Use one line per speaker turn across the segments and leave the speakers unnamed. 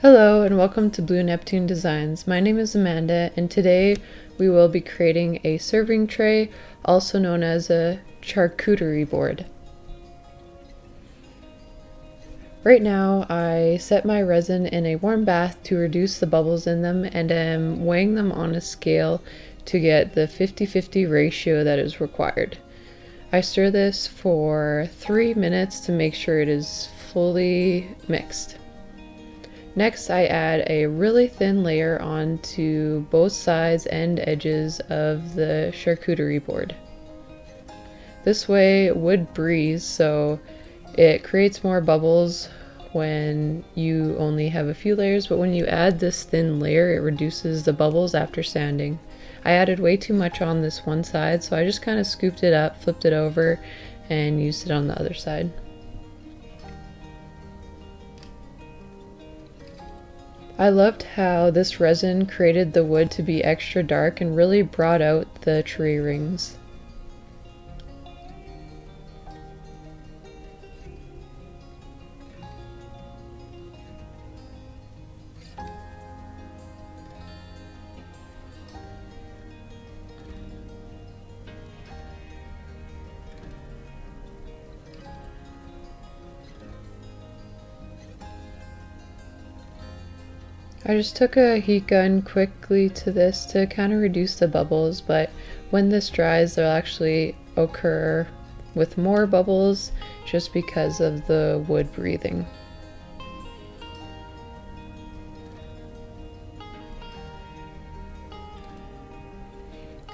Hello and welcome to Blue Neptune Designs. My name is Amanda and today we will be creating a serving tray, also known as a charcuterie board. Right now I set my resin in a warm bath to reduce the bubbles in them and am weighing them on a scale to get the 50-50 ratio that is required. I stir this for 3 minutes to make sure it is fully mixed. Next, I add a really thin layer onto both sides and edges of the charcuterie board. This way it would breeze, so it creates more bubbles when you only have a few layers, but when you add this thin layer, it reduces the bubbles after sanding. I added way too much on this one side, so I just kind of scooped it up, flipped it over, and used it on the other side. I loved how this resin created the wood to be extra dark and really brought out the tree rings. I just took a heat gun quickly to this to kind of reduce the bubbles, but when this dries they'll actually occur with more bubbles just because of the wood breathing.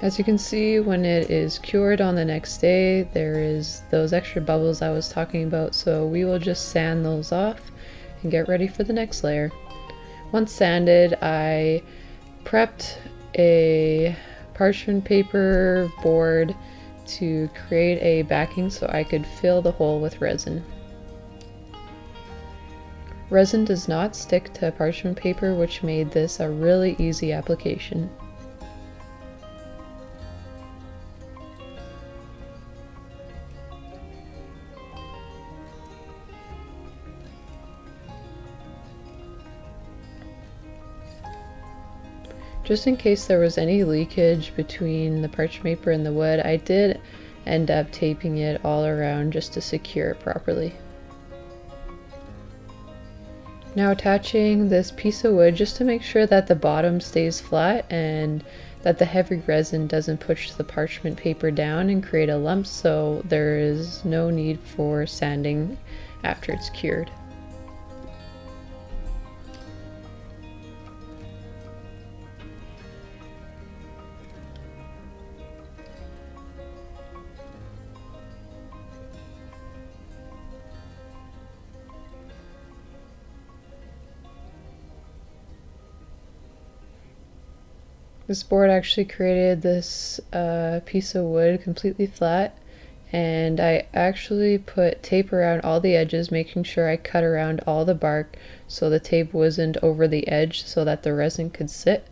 As you can see, when it is cured on the next day, there is those extra bubbles I was talking about, so we will just sand those off and get ready for the next layer. Once sanded, I prepped a parchment paper board to create a backing so I could fill the hole with resin. Resin does not stick to parchment paper, which made this a really easy application. Just in case there was any leakage between the parchment paper and the wood, I did end up taping it all around just to secure it properly. Now attaching this piece of wood just to make sure that the bottom stays flat and that the heavy resin doesn't push the parchment paper down and create a lump, so there is no need for sanding after it's cured. This board actually created this piece of wood completely flat, and I actually put tape around all the edges, making sure I cut around all the bark so the tape wasn't over the edge so that the resin could sit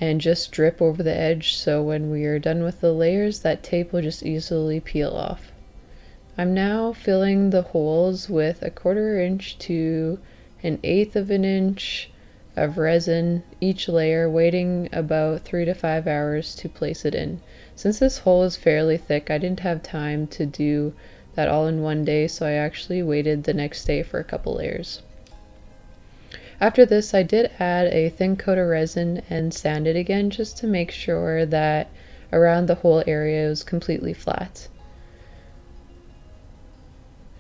and just drip over the edge, so when we are done with the layers that tape will just easily peel off. I'm now filling the holes with 1/4 inch to 1/8 of an inch of resin each layer, waiting about 3 to 5 hours to place it in. Since this hole is fairly thick, I didn't have time to do that all in one day, so I actually waited the next day for a couple layers. After this, I did add a thin coat of resin and sand it again just to make sure that around the whole area is completely flat.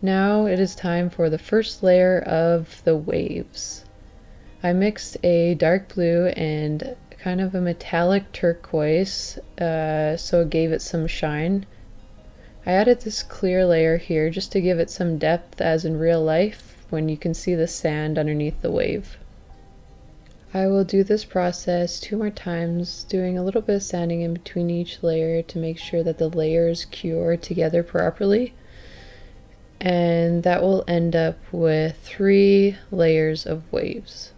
Now it is time for the first layer of the waves. I mixed a dark blue and kind of a metallic turquoise, so it gave it some shine. I added this clear layer here just to give it some depth, as in real life when you can see the sand underneath the wave. I will do this process 2 more times, doing a little bit of sanding in between each layer to make sure that the layers cure together properly. And that will end up with 3 layers of waves.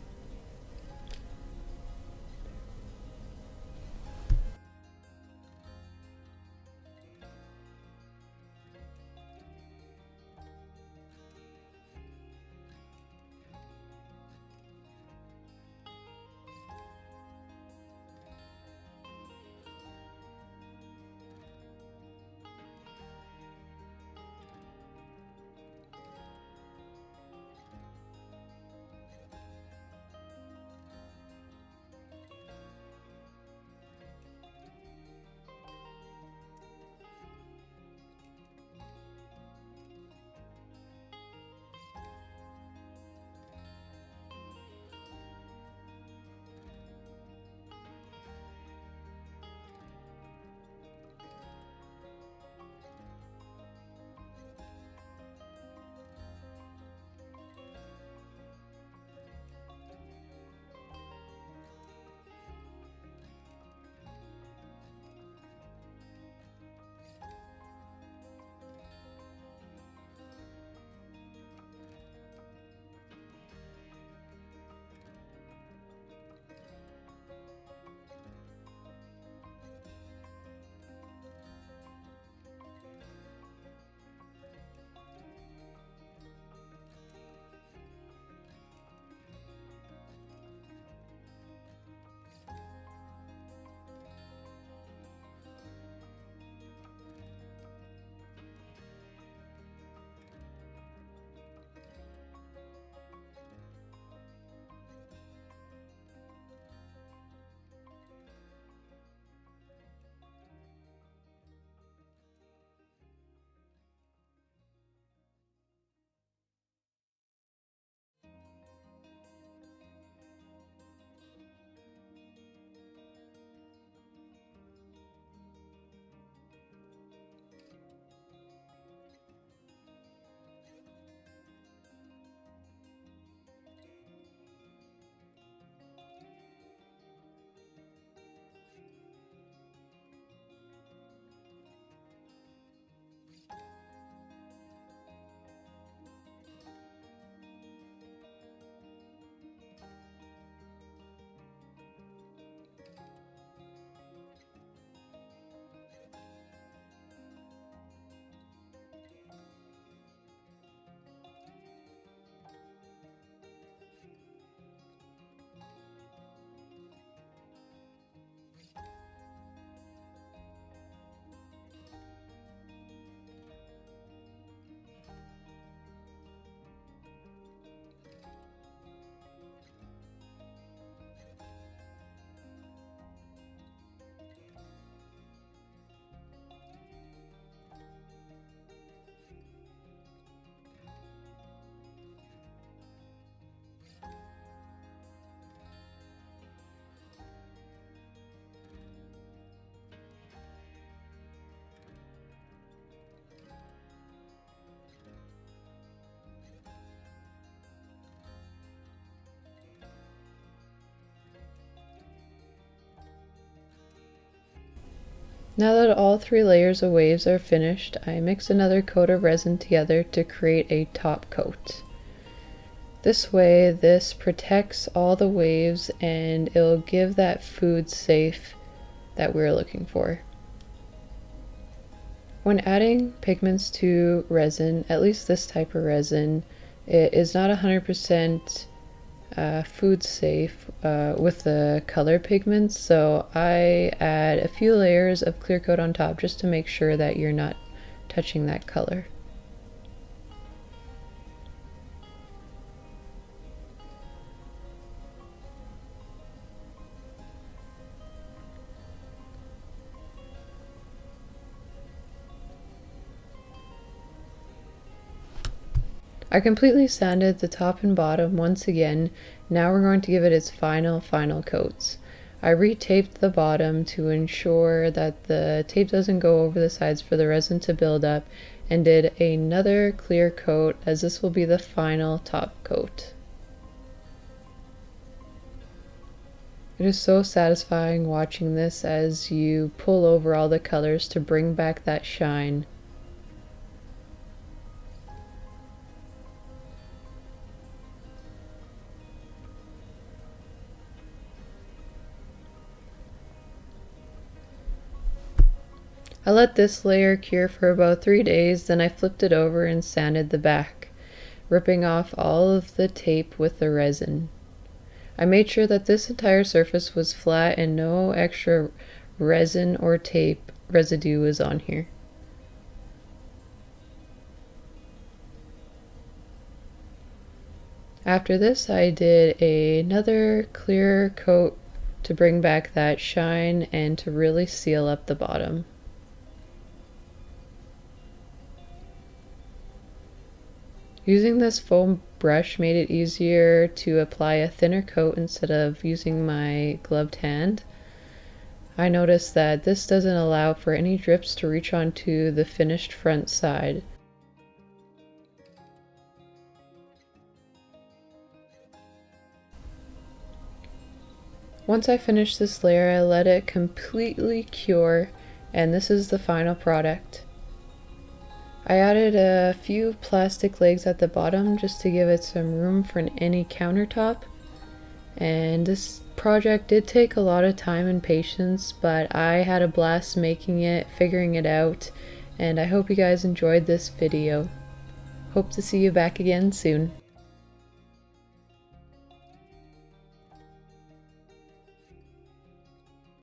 Now that all 3 layers of waves are finished, I mix another coat of resin together to create a top coat. This way, this protects all the waves and it'll give that food safe that we're looking for. When adding pigments to resin, at least this type of resin, it is not 100% food safe with the color pigments, so I add a few layers of clear coat on top just to make sure that you're not touching that color. I completely sanded the top and bottom once again. Now we're going to give it its final coats. I retaped the bottom to ensure that the tape doesn't go over the sides for the resin to build up, and did another clear coat as this will be the final top coat. It is so satisfying watching this as you pull over all the colors to bring back that shine. I let this layer cure for about 3 days, then I flipped it over and sanded the back, ripping off all of the tape with the resin. I made sure that this entire surface was flat and no extra resin or tape residue was on here. After this, I did another clear coat to bring back that shine and to really seal up the bottom. Using this foam brush made it easier to apply a thinner coat instead of using my gloved hand. I noticed that this doesn't allow for any drips to reach onto the finished front side. Once I finished this layer, I let it completely cure, and this is the final product. I added a few plastic legs at the bottom just to give it some room for any countertop. And this project did take a lot of time and patience, but I had a blast making it, figuring it out, and I hope you guys enjoyed this video. Hope to see you back again soon.